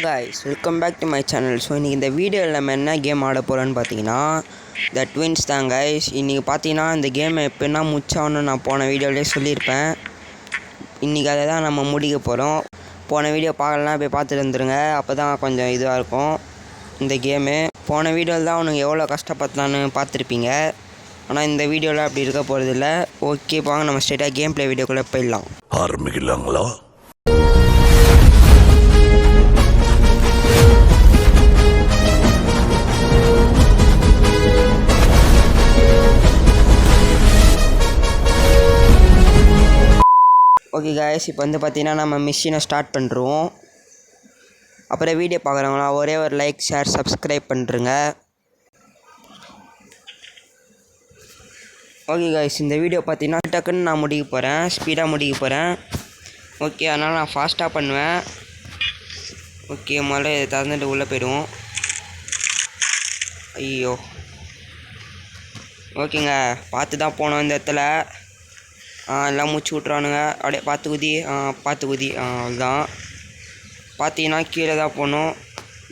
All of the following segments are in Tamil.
guys, welcome back to my channel. So இன்னைக்கு இந்த வீடியோவில் நம்ம என்ன கேம் ஆட போகிறோன்னு பார்த்தீங்கன்னா த ட்வின்ஸ் தான் guys. இன்றைக்கி பார்த்தீங்கன்னா இந்த கேமை எப்படின்னா முச்சாகணும்னு நான் போன வீடியோவிலே சொல்லியிருப்பேன். இன்றைக்கி அதை தான் நம்ம முடிக்க போகிறோம். போன வீடியோ பார்க்கலன்னா போய் பார்த்துட்டு வந்துடுங்க. அப்போ தான் கொஞ்சம் இதுவாக இருக்கும் இந்த கேமு. போன வீடியோவில் தான் அவனுக்கு எவ்வளோ கஷ்டப்படலான்னு பார்த்துருப்பீங்க. ஆனால் இந்த வீடியோவில் அப்படி இருக்க போகிறதில்ல. ஓகே வாங்க நம்ம ஸ்ட்ரெயிட்டாக கேம் ப்ளே வீடியோக்குள்ளே போயிடலாம். ஆரம்பிக்கலாங்களா? ஓகே காய்ஸ், இப்போ வந்து பார்த்தீங்கன்னா நம்ம மிஷினை ஸ்டார்ட் பண்ணுறோம். அப்புறம் வீடியோ பார்க்குறவங்களா ஒரே ஒரு லைக் ஷேர் சப்ஸ்கிரைப் பண்ணுறங்க. ஓகே காய்ஸ், இந்த வீடியோ பார்த்தீங்கன்னா டக்குன்னு நான் முடிக்க போகிறேன், ஸ்பீடாக முடிக்க போகிறேன். ஓகே, அதனால் நான் ஃபாஸ்ட்டாக பண்ணுவேன். ஓகே, முதல்ல இதை திறந்துட்டு உள்ளே போய்டுவோம். ஐயோ, ஓகேங்க, பார்த்து தான் போனோம் இந்த இடத்துல. எல்லாம் மூச்சு விட்றானுங்க. அப்படியே பார்த்து குதி அவ்வளோதான். பார்த்தீங்கன்னா கீழே தான் போகணும்.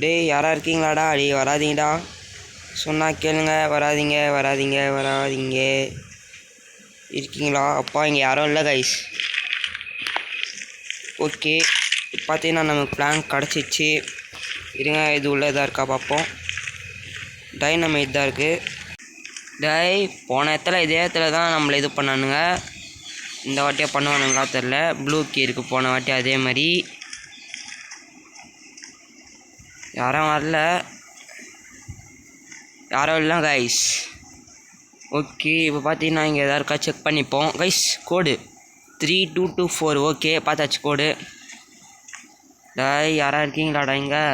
டேய் யாராக இருக்கீங்களாடா? டேய் வராதிங்கடா, சொன்னால் கேளுங்க. வராதிங்க இருக்கீங்களா? அப்பா இங்கே யாரும் இல்லை கைஸ். ஓகே, பார்த்தீங்கன்னா நமக்கு பிளான் கிடச்சிச்சு. இருங்க, இது உள்ள இதாக இருக்கா பார்ப்போம். டைனமைட் தான் இருக்குது. போன இடத்துல இதே இடத்துல தான் நம்மளை இது பண்ணானுங்க. இந்த வாட்டியாக பண்ணுவானுங்களா தெரில. ப்ளூ கீ இருக்குது போன வாட்டி அதே மாதிரி. யாரும் வரல, யாரும் இல்லை கைஸ். ஓகே, இப்போ பார்த்தீங்கன்னா இங்கே எதாவது இருக்கா செக் பண்ணிப்போம் கைஸ். கோடு 3224. ஓகே, பார்த்தாச்சு கோடு. யாராக இருக்கீங்களாடா இங்கே?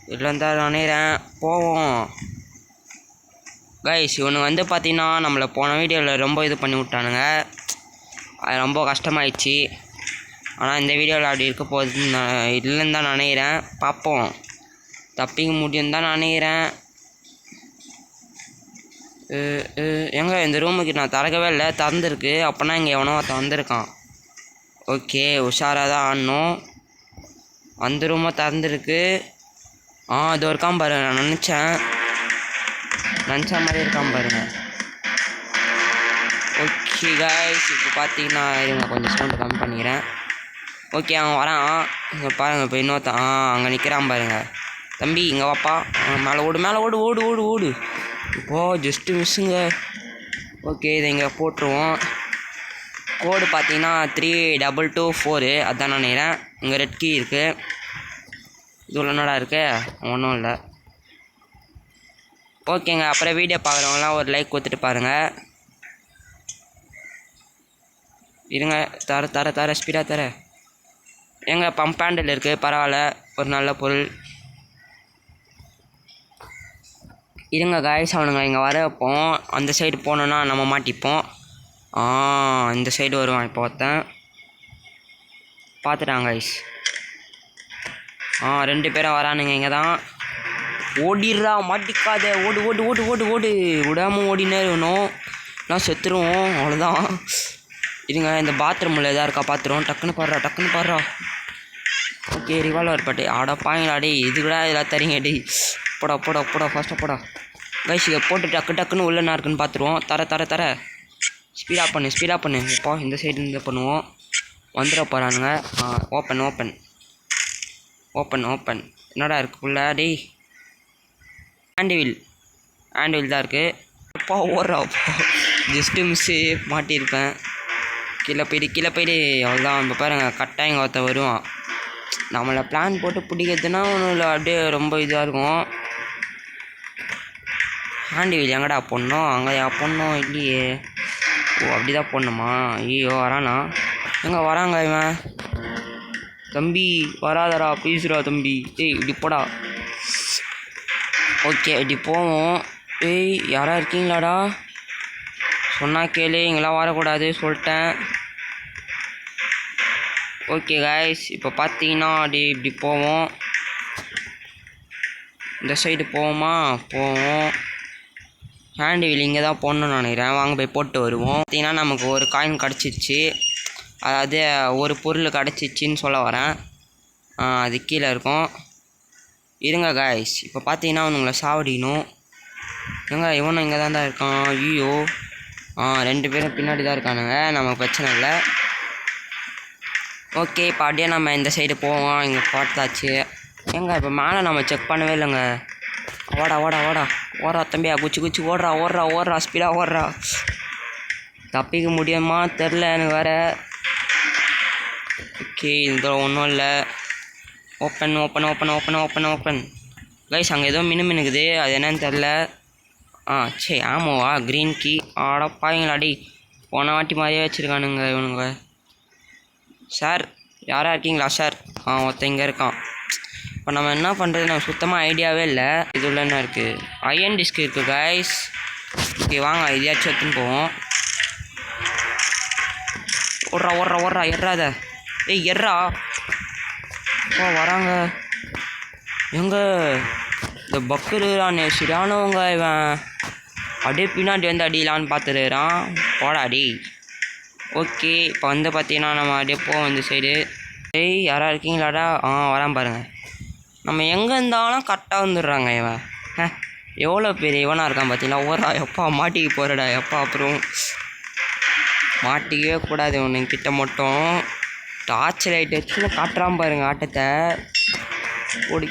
இதில் இருந்தால் நினைக்கிறேன். போவோம் கைஸ். இவனு வந்து பார்த்தீங்கன்னா நம்மளை போன வீடியோவில் ரொம்ப இது பண்ணி விட்டானுங்க. அது ரொம்ப கஷ்டமாயிடுச்சு. ஆனால் இந்த வீடியோவில் அப்படி இருக்க போகுதுன்னு நான் இல்லைன்னு தான் நினைக்கிறேன். பார்ப்போம், தப்பிக்க முடியும் தான் நினைக்கிறேன். எங்கே இந்த ரூமுக்கு நான் திறக்கவே இல்லை, திறந்துருக்கு. அப்போனா இங்கே எவனோ திறந்துருக்கான். ஓகே, உஷாராக தான் ஆடணும். அந்த ரூமை திறந்துருக்கு. இது இருக்கான் பாரு. நான் நினச்ச மாதிரி இருக்கான் பாருங்க. ஓகே காய்ஸ், இப்போ பார்த்தீங்கன்னா இருங்க கொஞ்சம் சவுண்டு கம்மி பண்ணிக்கிறேன். ஓகே, அவன் வரான். இங்கே பாருங்கள், இப்போ இன்னொருத்தான் அங்கே நிற்கிறான் பாருங்க. தம்பி இங்கே வாப்பா. மேலே ஓடு. இப்போது ஜஸ்ட்டு மிஸ்ஸுங்க. ஓகே, இதை இங்கே போட்டுருவோம். கோடு பார்த்தீங்கன்னா 3224 அதான் நினைக்கிறேன். இங்கே ரெட் கீ இருக்குது. இது உள்ள என்னடா இருக்கு? ஒன்றும் இல்லை. ஓகேங்க, அப்புறம் வீடியோ பார்க்குறவங்களாம் ஒரு லைக் கொடுத்துட்டு பாருங்கள். இருங்க, தர ஸ்பீடாக தர. எங்க பம்ப் ஹேண்டில் இருக்குது, பரவாயில்ல, ஒரு நல்ல பொருள். இருங்க காய்ஸ், அவனுங்க இங்கே வர வைப்போம். அந்த சைடு போனோன்னா நம்ம மாட்டிப்போம். இந்த சைடு வருவான். இப்போ ஒருத்தன் பார்த்துட்டாங்க காய்ஸ். 2 பேரும் வரானுங்க. இங்கே தான் ஓடிடுறா, மாட்டிக்காத. ஓடு விடாமல் ஓடினே இருக்கணும். நான் செத்துருவோம், அவ்வளோதான். இருங்க, இந்த பாத்ரூமில் எதாவது இருக்கா பார்த்துருவோம். டக்குன்னு பாடுறா. ஓகே, ரிவால்வர் பாட்டு. பாங்களா டே, இது கூட இதெல்லாம் தரீங்க டே. போடா ஃபஸ்ட்டாக போடா கைஸ். இதை போட்டு டக்குன்னு உள்ள என்ன இருக்குன்னு பார்த்துருவோம். தர ஸ்பீடாக பண்ணு. இப்போ இந்த சைடு இருந்து பண்ணுவோம். வந்துட போகிறானுங்க. ஓப்பன் என்னடா இருக்குள்ள டே? ஹேண்டில் தான் இருக்குது. அப்பா ஓடுறா, ஜஸ்ட்டு மிஸ்ஸு, மாட்டியிருப்பேன். கீழே போயிடு அவ்வளோதான். இப்போ பாருங்கள், கரெக்டாக இங்கே ஒருத்த வருவான். நம்மளை பிளான் போட்டு பிடிக்கிறதுனா ஒன்றும் இல்லை, அப்படியே ரொம்ப இதாக இருக்கும். ஹேண்டில் எங்கடா போடணும்? அங்கேயா போடணும்? இல்லையே. அப்படி தான் போடணுமா? ஐயோ வரானா? எங்கே வராங்க இவன்? தம்பி வராதடா, ப்ளீஸ்ரா தம்பி. இப்படி போடா. ஓகே, இப்படி போவோம். யாராக இருக்கீங்களாடா? சொன்னால் கேளு, இங்கெல்லாம் வரக்கூடாது சொல்லிட்டேன். ஓகே காய்ஸ், இப்போ பார்த்தீங்கன்னா இப்படி போவோம். இந்த சைடு போவோம். ஹேண்ட் வீல் இங்கே தான் போடணும்னு நினைக்கிறேன். வாங்க போய் போட்டு வருவோம். பார்த்தீங்கன்னா நமக்கு ஒரு காயின் கிடச்சிச்சு. அதாவது ஒரு பொருள் கிடச்சிச்சின்னு சொல்ல வரேன். அது கீழே இருக்கும். இருங்க காய்ஸ், இப்போ பார்த்தீங்கன்னா உங்களை சாவடிக்கணும். ஏங்க இவனும் இங்கே தான் இருக்கான். ஐயோ 2 பேரும் பின்னாடி தான் இருக்கானுங்க. நமக்கு பிரச்சனை இல்லை. ஓகே, இப்போ அப்படியே நம்ம இந்த சைடு போவோம். இங்கே பார்த்தாச்சு. ஏங்க இப்போ மேலே நம்ம செக் பண்ணவே இல்லைங்க. ஓடா தம்பியா, குச்சி ஓடுறா ஸ்பீடாக ஓடுறா. தப்பிக்க முடியுமா தெரில எனக்கு வேறு. ஓகே, இதில் ஒன்றும் இல்லை. Open guys. அங்கே ஏதோ மினுக்குது, அது என்னன்னு தெரில. சரி ஆமாவா, க்ரீன் கீ. ஆடப்பாங்களாடி, போன வாட்டி மாதிரியே வச்சுருக்கானுங்க இவனுங்க. சார் யாராக இருக்கீங்களா சார்? ஒருத்தன் இங்கே இருக்கான். இப்போ நம்ம என்ன பண்ணுறது, நம்ம சுத்தமாக ஐடியாவே இல்லை. இது உள்ள என்ன இருக்குது? அயன் டிஸ்க் இருக்குது கைஸ். ஓகே வாங்க, இதையாச்சும் எடுத்துன்னு போவோம். ஓடுறா எறாத. எறா வராங்க. எங்க இந்த பக்கருறானே சரியானவங்க. இவன் அப்படியே பின்னாடி வந்து அடிலான்னு பார்த்துருறான். போடாடி. ஓகே, இப்போ வந்து பார்த்தீங்கன்னா நம்ம அப்படியே போவோம் இந்த சைடு. யாராக இருக்கீங்களாடா? வரான் பாருங்கள். நம்ம எங்கே இருந்தாலும் கரெக்டாக வந்துடுறாங்க. இவன் எவ்வளோ பேர் இவனாக இருக்கான் பார்த்தீங்களா? ஓரா எப்பா மாட்டிக்கு போகிறடா எப்பா. அப்புறம் மாட்டிக்கவே கூடாது இவனுங்கிட்ட மட்டும். டார்ச் லைட் வச்சு காட்டுறான் பாருங்க ஆட்டத்தை.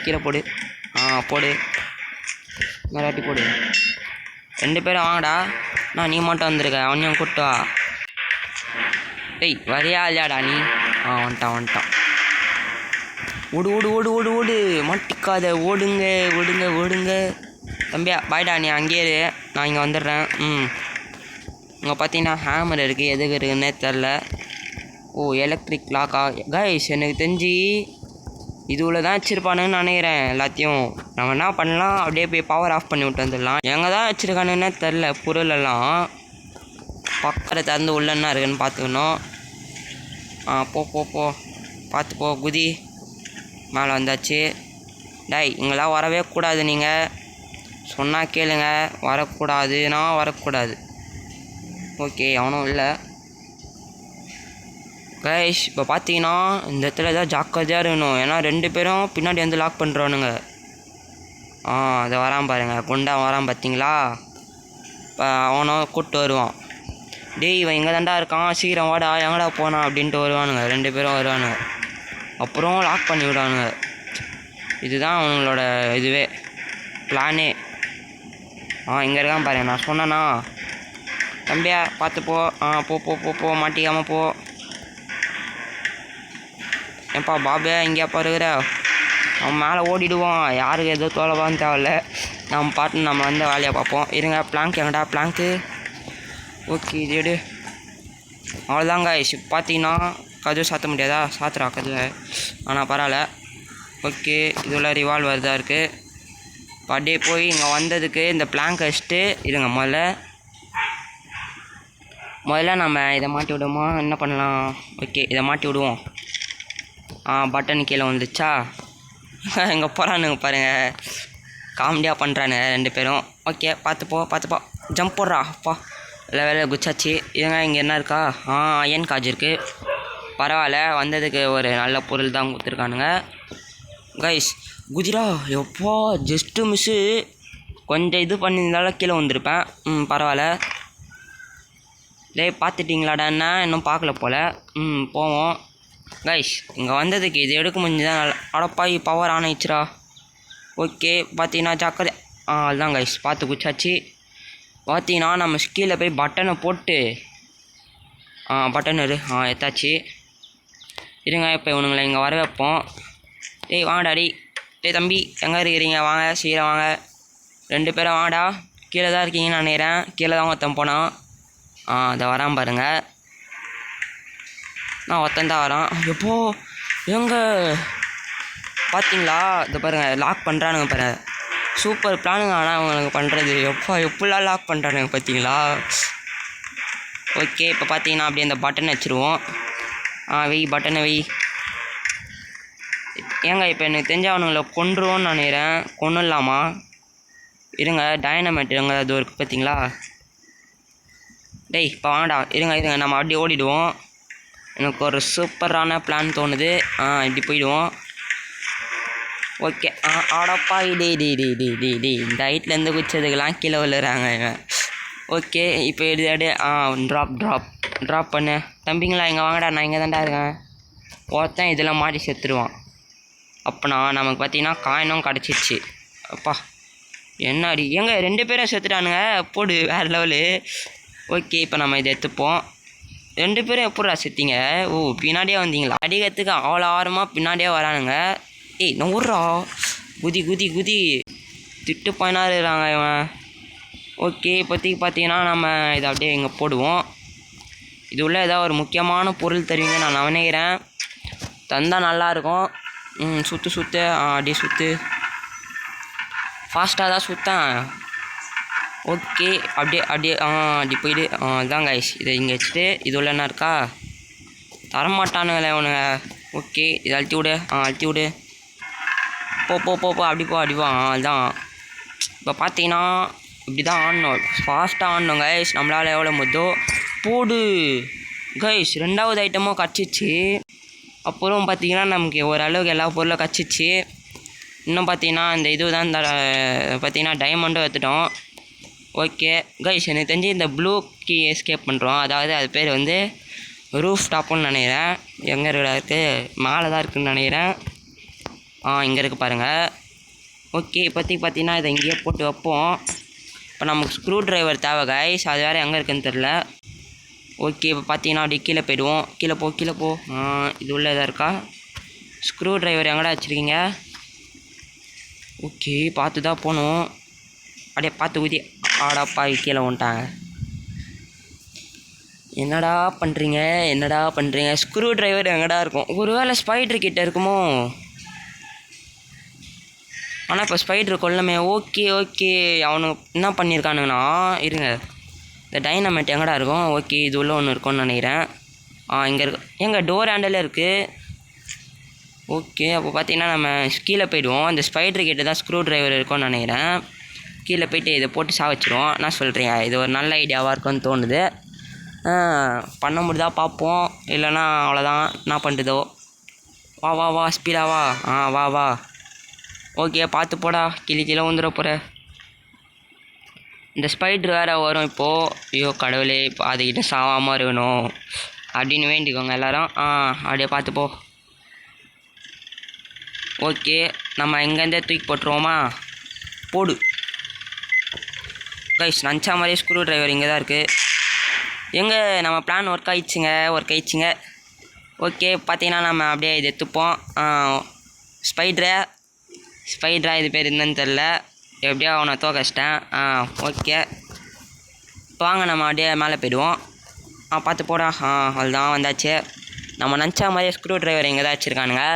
கீழே போடு. போடு, மராட்டி போடு. 2 பேரும் வாங்கடா. நீ மட்டும் வந்திருக்க, அவனையும் கூட்டு வா. வரையா இல்லையாடா நீ? வந்துட்டான். ஓடு மாட்டிக்காத. ஓடுங்க தம்பியா. பாய்டா, நீ அங்கேயே இரு, நான் இங்கே வந்துடுறேன். இங்கே பார்த்தீங்கன்னா ஹேமர் இருக்குது, எதுக்கு இருக்குன்னே தெரில. எலக்ட்ரிக் லாக்கா கைஸ்? எனக்கு தெரிஞ்சு இதுவில் தான் வச்சுருப்பானுன்னு நினைக்கிறேன் எல்லாத்தையும். நம்ம என்ன பண்ணலாம், அப்படியே போய் பவர் ஆஃப் பண்ணி விட்டு வந்துடலாம். எங்கே தான் வச்சுருக்கானுன்னே தெரில. பொருளெல்லாம் பக்கத்தில் திறந்து உள்ள என்ன இருக்குன்னு பார்த்துக்கணும். போ பார்த்து போ. குதி. மேலே வந்தாச்சு. இங்கெல்லாம் வரவே கூடாது. நீங்கள் சொன்னால் கேளுங்க. வரக்கூடாது. ஓகே, அவனும் இல்லை கைஸ். இப்போ பார்த்தீங்கன்னா இந்த இடத்துல ஏதாவது ஜாக்கிரதையாக இருக்கணும். ஏன்னா 2 பேரும் பின்னாடி வந்து லாக் பண்ணுறானுங்க. அதை வரான் பாருங்கள், குண்டா வரான் பார்த்தீங்களா? இப்போ அவனும் கூப்பிட்டு வருவான். இவன் இங்கே தாண்டா இருக்கான், சீக்கிரம் வாடா, எங்கடா போனான் அப்படின்ட்டு வருவானுங்க. 2 பேரும் வருவானுங்க. அப்புறம் லாக் பண்ணி விடானுங்க. இதுதான் அவங்களோட இதுவே பிளானே. இங்கே இருக்கான் பாருங்க. நான் சொன்னேன்னா தம்பியா பார்த்து போ. போ மாட்டிக்காமல் போ. ஏப்பா பாபே, இங்கேயா பாருகிற? அவன் மேலே ஓடிடுவான். யாருக்கு எதோ தோலவான்னு தேவையில்ல. நம்ம பாட்டு நம்ம வந்து வேலையை பார்ப்போம். இருங்க, பிளாங்க் எங்கடா? பிளாங்க்கு. ஓகே, இது எடு. அவ்வளோதாங்க. பார்த்தீங்கன்னா கதவு சாத்த முடியாதா? சாத்துறா கதவை. ஆனால் பரவாயில்ல. ஓகே, இதுள்ள ரிவால்வர் தான் இருக்குது. அப்படியே போய் இங்கே வந்ததுக்கு இந்த பிளாங்க் வச்சுட்டு இருங்க. முதல்ல நம்ம இதை மாட்டி விடுவோமா? என்ன பண்ணலாம்? ஓகே, இதை மாட்டி விடுவோம். பட்டன் கீழே வந்துச்சா? இங்கே போகிறானுங்க பாருங்கள், காமெடியாக பண்ணுறானுங்க 2 பேரும். ஓகே, பார்த்துப்போ. ஜம்ப் போடுறா அப்பா. வேலை குச்சாச்சு. இதுங்க இங்கே என்ன இருக்கா? அயன் காஜ் இருக்குது. பரவாயில்ல, வந்ததுக்கு ஒரு நல்ல பொருள் தான் கொடுத்துருக்கானுங்க கைஸ். குதிரா எப்போ ஜஸ்ட்டு மிஸ்ஸு. கொஞ்சம் இது பண்ணியிருந்தாலும் கீழே வந்திருப்பேன். பரவாயில்ல. பார்த்துட்டிங்களாடா? என்ன இன்னும் பார்க்கல போல். போவோம் கைஸ். இங்கே வந்ததுக்கு இது எடுக்க முடிஞ்சுதான் நல்லா. அடப்பாய், பவர் ஆன் ஆயிடுச்சுரா. ஓகே, பார்த்தீங்கன்னா ஜாக்கிரதை. அதுதான் கைஸ், பார்த்து குச்சாச்சு. பார்த்தீங்கன்னா நம்ம கீழே போய் பட்டனை போட்டு பட்டன் எத்தாச்சு. இருங்க, இப்போ இவனுங்களை இங்கே வர வைப்போம். வாங்கடாடி. தம்பி எங்கே இருக்கிறீங்க? வாங்க, சீக்கிரம் வாங்க. 2 பேரும் வாங்கடா. கீழே தான் இருக்கீங்கன்னு நினைக்கிறேன். கீழே தான் ஒருத்தன் போனான். அதை வரான் பாருங்கள். நான் ஒருத்தன் தான் வரான். எப்போ எங்கே பார்த்தீங்களா? இதை பாருங்கள், லாக் பண்ணுறானுங்க பாருங்கள். சூப்பர் பிளானுங்க. ஆனால் அவங்களுக்கு பண்ணுறது எப்படிலாம் லாக் பண்ணுறானுங்க பார்த்தீங்களா? ஓகே, இப்போ பார்த்தீங்கன்னா அப்படியே அந்த பட்டன் வச்சுருவோம். பட்டனை வை. ஏங்க இப்போ எனக்கு தெரிஞ்ச அவனுங்களை கொன்றுவோன்னு நினைக்கிறேன். கொன்னுடலாமா? இருங்க, டைனமைட் இருங்க, அது இருக்குது பார்த்தீங்களா? இப்போ வாங்கடா. இருங்க, நம்ம அப்படியே ஓடிடுவோம். எனக்கு ஒரு சூப்பரான பிளான் தோணுது. இப்படி போயிடுவோம். ஓகே ஆடப்பா டே இந்த ஹைட்லேருந்து குச்சதுக்கெல்லாம் கீழே விழுறாங்க இவன். ஓகே இப்போ எடுத்து ட்ராப் பண்ணு தம்பிங்களா, இங்கே வாங்கடா, நான் இங்கே தான்டா இருக்கேன். ஒருத்தன் இதில் மாட்டி செத்துருவான். அப்போனா நமக்கு பார்த்தீங்கன்னா காயினும் கிடச்சிச்சு. அப்பா என்ன அடி, எங்க 2 பேரும் செத்துட்டானுங்க, போடு வேறு லெவலு. ஓகே இப்போ நம்ம இதை எடுத்துப்போம். 2 பேரும் எப்படா செத்தீங்க? ஓ பின்னாடியே வந்தீங்களா? அடிக்கிறதுக்கு அவ்வளோ ஆரமாக பின்னாடியே வரானுங்க. ஏய் நூறுரா குதி திட்டு பயனாக இருக்கிறாங்க இவன். ஓகே இப்போதைக்கு பார்த்தீங்கன்னா நம்ம இதை அப்படியே இங்கே போடுவோம். இது உள்ள ஏதாவது ஒரு முக்கியமான பொருள் தருவீங்க நான் நினைக்கிறேன். தந்தால் நல்லாயிருக்கும். சுற்று அப்படியே சுற்று, ஃபாஸ்ட்டாக தான் சுற்றேன். ஓகே அப்படியே அப்படி போயிடு. இதான் கைஸ், இதை இங்கே வச்சுட்டு இது உள்ள என்ன இருக்கா தரமாட்டானுங்களே அவனுங்க. ஓகே இதை அழுத்தி விடு போ அப்படி அதுதான். இப்போ பார்த்தீங்கன்னா இப்படி தான் ஆடணும், ஃபாஸ்ட்டாக ஆடணும் கைஸ். நம்மளால் எவ்வளோ முதோ போடு கைஸ். 2வது ஐட்டமும் கிடச்சிச்சு. அப்புறம் பார்த்தீங்கன்னா நமக்கு ஓரளவுக்கு எல்லா பொருளும் கிடச்சிச்சு. இன்னும் பார்த்தீங்கன்னா இந்த இது தான் பார்த்தீங்கன்னா டைமண்டும் எடுத்துட்டோம். ஓகே கைஸ், எனக்கு தெரிஞ்சு இந்த ப்ளூ கீ எஸ்கேப் பண்ணுறோம். அதாவது அது பேர் வந்து ரூஃப் டாப்புன்னு நினைக்கிறேன். எங்கே இருக்குது? மேலே தான் இருக்குதுன்னு நினைக்கிறேன். இங்கே இருக்குது பாருங்கள். ஓகே இப்போதைக்கு பார்த்தீங்கன்னா இதை இங்கேயே போட்டு வைப்போம். இப்போ நமக்கு ஸ்க்ரூ ட்ரைவர் தேவை கைஸ், அது வேறு எங்கே இருக்குதுன்னு தெரில. ஓகே இப்போ பார்த்தீங்கன்னா அப்படி கீழே போய்டுவோம். கீழே போ. இது உள்ள எதாவது இருக்கா? ஸ்க்ரூ ட்ரைவர் எங்கடா வச்சுருக்கீங்க? ஓகே பார்த்து தான் போகணும். அப்படியே பார்த்து ஊதி ஆடாப்பா கீழே வந்துட்டாங்க. என்னடா பண்ணுறீங்க? ஸ்க்ரூ ட்ரைவர் எங்கடா இருக்கும்? ஒரு வேளை ஸ்பைடர் கிட்ட இருக்குமோ? ஆனால் இப்போ ஸ்பைடர் கொல்லமே. ஓகே அவனுக்கு என்ன பண்ணியிருக்கானுங்கன்னா, இருங்க இந்த டைனமைட் எங்கடா இருக்கும்? ஓகே இது உள்ள ஒன்று இருக்கும்னு நினைக்கிறேன். இங்கே இருக்கு. எங்கே டோர் ஹேண்டலே இருக்குது. ஓகே அப்போ பார்த்தீங்கன்னா நம்ம கீழே போய்டுவோம். இந்த ஸ்பைடர் கிட்ட தான் ஸ்க்ரூ ட்ரைவர் இருக்கும்னு நினைக்கிறேன். கீழே போய்ட்டு இதை போட்டு சாவச்சிருவோம். என்ன சொல்கிறீங்க? இது ஒரு நல்ல ஐடியாவாக இருக்கும்னு தோணுது. பண்ண முடியுதா பார்ப்போம், இல்லைன்னா அவ்வளோதான். என்ன பண்ணுறதோ. வா ஸ்பீடாக வா. ஓகே பார்த்து போடா, கீழே வந்துட போகிற. இந்த ஸ்பைடர் வேறு வரும் இப்போது. ஐயோ கடவுளே, இப்போ அதுக்கிட்ட சாவாமல் இருக்கணும் அப்படின்னு வேண்டிக்கோங்க எல்லோரும். அப்படியே பார்த்து போ. ஓகே நம்ம இங்கேருந்தே தூக்கி போட்டுருவோமா? போடு கைஸ். நினச்சா மாதிரியே ஸ்க்ரூ ட்ரைவர் இங்கே தான் இருக்குது. எங்கே நம்ம பிளான் ஒர்க் ஆயிடுச்சுங்க. ஓகே பார்த்தீங்கன்னா நம்ம அப்படியே இது எடுத்துப்போம். ஸ்பைட்ரா இது பேர் என்னன்னு தெரில. எப்படியோ அவனை தோக்கச்சிட்டேன். ஓகே வாங்க நம்ம அப்படியே மேலே போய்டுவோம். பார்த்து போடா. அதுதான் வந்தாச்சு. நம்ம நினச்சா மாதிரியே ஸ்க்ரூ ட்ரைவர் இங்கே தான் வச்சுருக்கானுங்க.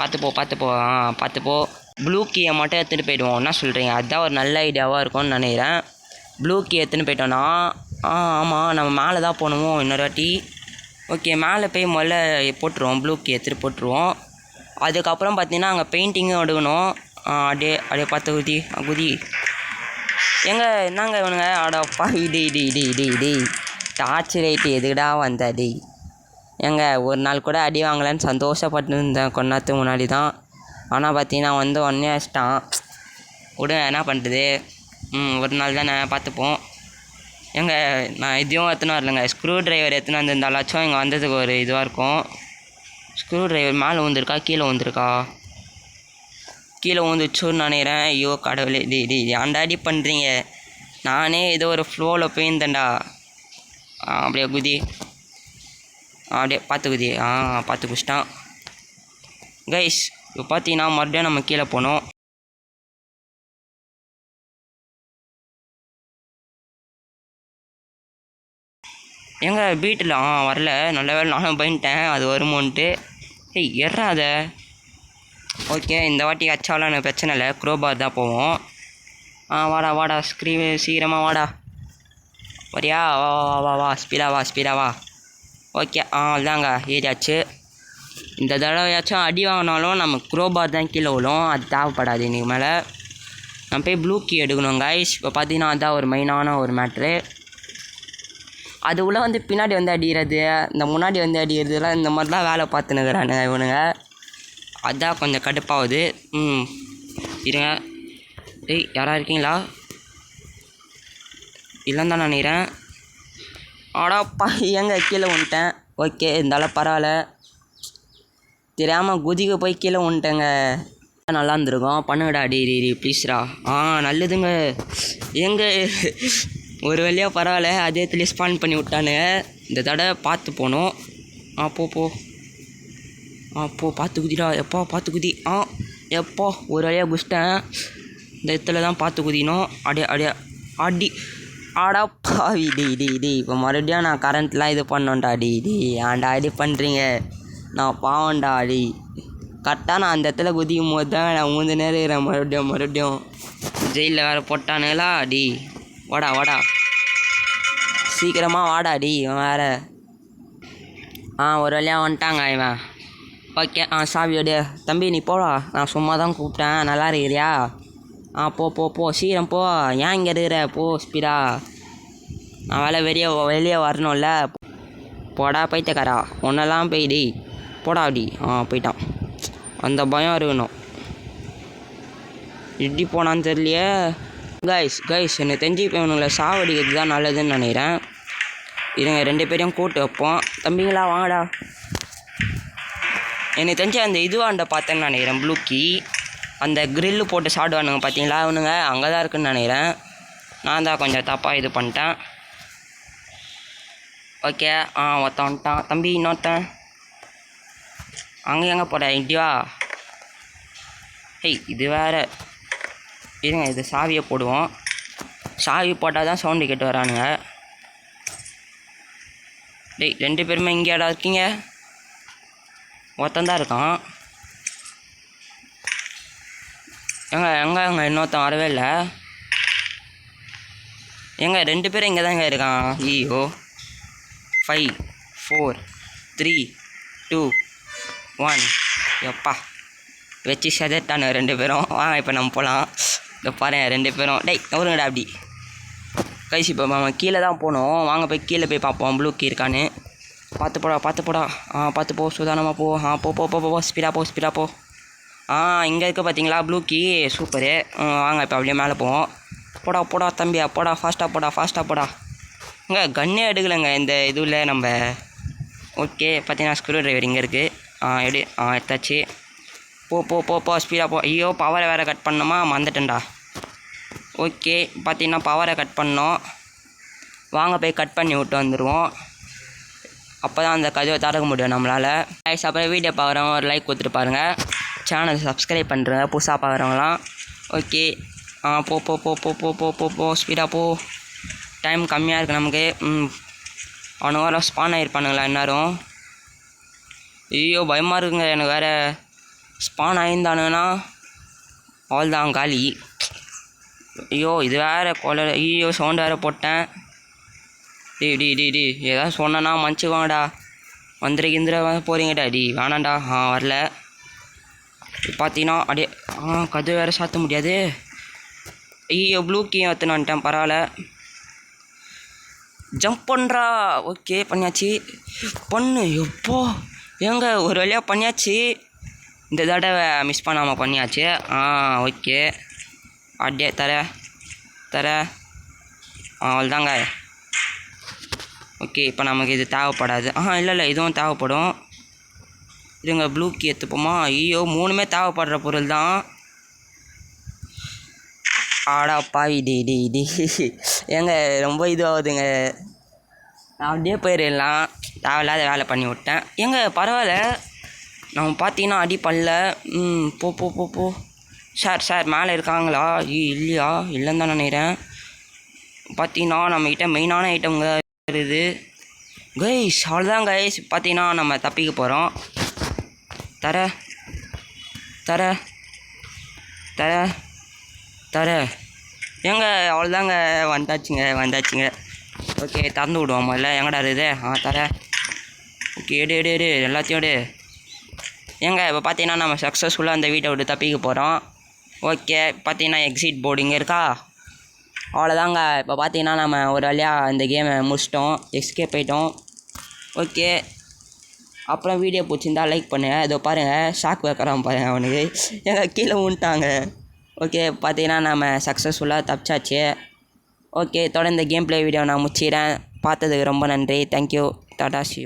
பார்த்து போ. ப்ளூ கீயை மட்டும் எடுத்துகிட்டு போய்டுவோம். என்ன சொல்கிறீங்க? அதுதான் ஒரு நல்ல ஐடியாவாக இருக்கும்னு நினைக்கிறேன். ப்ளூ கீ எடுத்துன்னு போய்ட்டோன்னா ஆமாம் நம்ம மேலே தான் போகணுமோ இன்னொரு வாட்டி. ஓகே மேலே போய் முதல்ல போட்டுருவோம். ப்ளூ கீ எடுத்துகிட்டு போட்டுருவோம். அதுக்கப்புறம் பார்த்தீங்கன்னா அங்கே பெயிண்டிங்கும் எடுக்கணும். அப்படியே பார்த்து குதி. என்னங்க இவனுங்க? ஆடாப்பா டேய் டார்ச் லைட்டு எதுக்கடா வந்த டேய்? ஒரு நாள் கூட அடி வாங்கலைன்னு சந்தோஷப்பட்டு இருந்தேன் கொஞ்ச நேரத்துக்கு முன்னாடி தான். ஆனால் பார்த்தீங்கன்னா வந்து ஒன்றே வச்சிட்டான். என்ன பண்ணுறது? ஒரு நாள் தான் நான் பார்த்துப்போம். நான் இதையும் எடுத்துன்னு வரலைங்க. ஸ்க்ரூ ட்ரைவர் எடுத்துன்னு வந்திருந்தாலாச்சும் இங்கே வந்ததுக்கு ஒரு இதுவாக இருக்கும். ஸ்க்ரூ ட்ரைவர் மேலே வந்துருக்கா கீழே வந்துருக்கா? கீழே வந்துச்சுன்னு நினைக்கிறேன். ஐயோ கடவுளே, ஏன்டாடி பண்ணுறீங்க? நானே ஏதோ ஒரு ஃப்ளோவில் போயிருந்தேன்டா. அப்படியே குதி. அப்படியே பார்த்து குதி. பார்த்து குடிச்சிட்டான் கைஸ். இப்போ பார்த்தீங்கன்னா மறுபடியும் நம்ம கீழே போனோம். பீட்டில் வரல. நல்ல வேலை நானும் பண்ணிட்டேன் அது வருமோன்ட்டு. எறாத. ஓகே இந்த வாட்டி அச்சாலும் எனக்கு பிரச்சனை இல்லை. க்ரோபார் தான் போவோம். வாடா சீக்கிரமாக வாடா. வரியா? வா ஸ்பீடாக வா. ஓகே அதுதாங்க ஏரியாச்சு. இந்த தடவையாச்சும் அடி வாங்கினாலும் நம்ம க்ரோபார் தான் கீழே விழும். அது தேவைப்படாது இன்றைக்கு மேலே. நான் போய் ப்ளூ கீ எடுக்கணும் கைஸ். இப்போ பார்த்தீங்கன்னா அதுதான் ஒரு மெயினான ஒரு மேட்ரு. அது உள்ள வந்து பின்னாடி வந்து அடிக்கிறது, இந்த முன்னாடி வந்து அடிக்கிறதுலாம் இந்த மாதிரிலாம் வேலை பார்த்துன்னுக்குறானுங்க இவனுங்க. அதான் கொஞ்சம் கடுப்பாகுது. இருங்க. டேய் யாராக இருக்கீங்களா? இல்லைன்னு தான் நினைக்கிறேன். ஆடாப்பா ஏங்க கீழே வந்துட்டேன். ஓகே இருந்தாலும் பரவாயில்ல. தெரியாமல் குதிக்க போய் கீழே வந்துட்டேங்க. நல்லா இருந்திருக்கும். பண்ணுங்கடா டி ப்ளீஸ்ரா. நல்லதுங்க. எங்க ஒரு வழியாக பரவாயில்ல. அதே இடத்துல ஸ்பான் பண்ணி விட்டானுங்க. இந்த தடவை பார்த்து போகணும். போ பார்த்து குதிடா. எப்போ பார்த்து குதி. எப்போ ஒரு வழியாக குதிச்சிட்டேன். இந்த இடத்துல தான் பார்த்து குதிக்கணும். அடி ஆடாப்பாவி டி இப்போ மறுபடியும் நான் கரண்ட்லாம் இது பண்ணோண்டா டி ஏன்டா இது பண்ணுறீங்க? நான் பாவண்டா கரெக்டாக நான் அந்த இடத்துல குதிக்கும் போது தான் நான் மூந்து நேரம் இருக்கிறேன். மறுபடியும் ஜெயிலில் வேறு போட்டானுங்களா வாடா சீக்கிரமாக வாடா இவன் வேறு. ஒரு வழியாக வந்துட்டாங்க இவன். ஓகே சாவியோடைய தம்பி நீ போடா. நான் சும்மா தான் கூப்பிட்டேன். நல்லா இருக்கிறியா? போ சீக்கிரம் போ. ஏன் இங்கே இருக்கிற? போ ஸ்பீடா. நான் வெளியே வரணும்ல. போடா பைத்தியக்காரா. ஒன்றெல்லாம் போய்டி போடா போயிட்டான். அந்த பயம் இருக்கணும். இப்படி போனான்னு தெரியலையே. கைஸ் எனக்கு தெரிஞ்சு இப்போ இவனுங்களை சாவடிக்கிறது தான் நல்லதுன்னு நினைக்கிறேன். இதுங்க 2 பேரையும் கூட்டு வைப்போம். தம்பிங்களா வாங்கடா. எனக்கு தெரிஞ்சு அந்த இதுவாண்ட பார்த்தேன்னு நினைக்கிறேன். ப்ளூக்கி அந்த க்ரில்லு போட்டு சாப்பிடுவானுங்க பார்த்தீங்களா? அவனுங்க அங்கே தான் இருக்குன்னு நினைக்கிறேன். நான் தான் கொஞ்சம் தப்பாக இது பண்ணிட்டேன். ஓகே ஒருத்தன் வந்துட்டான். தம்பி இன்னொருத்தன் அங்கே எங்கே போட இண்டியா? இது வேறு. இருங்க இது சாவியை போடுவோம். சாவி போட்டால் தான் சவுண்டு கேட்டு வரானுங்க. 2 பேருமே இங்கேடா இருக்கீங்க? ஒருத்தன் தான் இருக்கான். எங்கே இன்னொருத்தன் வரவே இல்லை. 2 பேரும் இங்கே தான் இருக்கான். 5 4 3 2 1 எப்பா வச்சு செதட்டானு 2 பேரும். வாங்க இப்போ நம்ம போகலாம். இந்த பாரு 2 பேரும் அவருங்கடா அப்படி கைசி. இப்போ நம்ம கீழே தான் போகணும். வாங்க போய் கீழே போய் பார்ப்போம் ப்ளூக்கி இருக்கான்னு. பார்த்து போடா. பார்த்து போ சுதானமாக போ. போ ஸ்பீடாக போ. இங்கே இருக்க பார்த்தீங்களா ப்ளூக்கி? சூப்பரு. வாங்க இப்போ அப்படியே மேலே போவோம். போடா தம்பியா போடா. ஃபாஸ்ட்டாக போடா. கன்னே எடுக்கலைங்க இந்த இதுவில் நம்ம. ஓகே பார்த்தீங்கன்னா ஸ்க்ரூ டிரைவர் இங்கே இருக்குது. எடுத்தாச்சு. போ ஸ்பீடாக போ. ஐயோ பவரை வேறு கட் பண்ணோமா? மறந்துட்டேன்டா. ஓகே பார்த்தீங்கன்னா பவரை கட் பண்ணோம். வாங்க போய் கட் பண்ணி விட்டு வந்துடுவோம். அப்போ தான் அந்த கதவை திறக்க முடியும் நம்மளால். அப்புறம் வீடியோ பார்க்குறவங்க ஒரு லைக் கொடுத்துட்டு பாருங்கள். சேனல் சப்ஸ்கிரைப் பண்ணுறேங்க புதுசாக பார்க்குறவங்களாம். ஓகே போ ஸ்பீடாக போ. டைம் கம்மியாக இருக்குது நமக்கு. அவனுங்க வேறு ஸ்பான் ஆகிருப்பானுங்களா எந்நேரம்? ஐயோ பயமாக இருக்குங்க எனக்கு வேறு. ஸ்பான் ஆகியிருந்தானுங்கன்னா அவ்வளோதான் காலி. ஐயோ இது வேறு கொலை. ஐயோ சவுண்டு வேறு போட்டேன். டி ஏதாவது சொன்னேன்னா மன்னிச்சுக்கோங்கடா. வந்துருக்கிந்திர போகிறீங்கடா வேணாண்டா. வரல. பார்த்தீங்கன்னா அப்படியே கதவு வேறு சாத்த முடியாது. ஐயோ ப்ளூக்கியும் எடுத்துன்னு வந்துட்டேன். பரவாயில்ல. ஜம்ப் பண்ணுறா. ஓகே பண்ணியாச்சு. எப்போ ஒரு வழியாக பண்ணியாச்சு. இந்த தடவை மிஸ் பண்ணாமல் பண்ணியாச்சு. ஓகே அப்படியே தர அவ்வளோதாங்க. ஓகே இப்போ நமக்கு இது தேவைப்படாது. இல்லை இதுவும் தேவைப்படும். இதுங்க ப்ளூக்கி எடுத்துப்போமா? ஐயோ 3மே தேவைப்படுற பொருள் தான். பாவி ரொம்ப இதுவாகுதுங்க. நான் அப்படியே போயிடலாம். தேவையில்லாத வேலை பண்ணி விட்டேன். பரவாயில்ல. நம்ம பார்த்தீங்கன்னா அடி பண்ணல. போ சார் மேலே இருக்காங்களா? இல்லையா? இல்லைன்னு தான் நினைக்கிறேன். பார்த்தீங்கன்னா நம்மக்கிட்ட மெயினான ஐட்டம்ங்க இருக்குது கைஸ். அவ்வளோதான் கைஸ். பார்த்தீங்கன்னா நம்ம தப்பிக்க போகிறோம். தர அவ்வளோதாங்க. வந்தாச்சுங்க. ஓகே திறந்து விடுவோம் முதல்ல. எங்கடா இருக்குது? தர. ஓகே எடு எல்லாத்தையும் எடு. இப்போ பார்த்தீங்கன்னா நம்ம சக்ஸஸ்ஃபுல்லாக அந்த வீட்டை விட்டு தப்பிக்க போகிறோம். ஓகே பார்த்தீங்கன்னா எக்ஸிட் போர்டு இங்கே இருக்கா? அவ்வளோதாங்க. இப்போ பார்த்தீங்கன்னா நம்ம ஒரு வழியாக இந்த கேமை முடிச்சிட்டோம். எஸ்கேப் போயிட்டோம். ஓகே அப்புறம் வீடியோ பிடிச்சிருந்தா லைக் பண்ணுங்கள். இதோ பாருங்கள் ஷாக் வைக்கிறான் பாருங்கள் அவனுக்கு எங்கள் கீழே விட்டாங்க. ஓகே பார்த்தீங்கன்னா நம்ம சக்ஸஸ்ஃபுல்லாக தப்பிச்சாச்சு. ஓகே தொடர்ந்து கேம் ப்ளே வீடியோ நான் முடிச்சிடுறேன். பார்த்ததுக்கு ரொம்ப நன்றி. தேங்க்யூ. டாடா சி.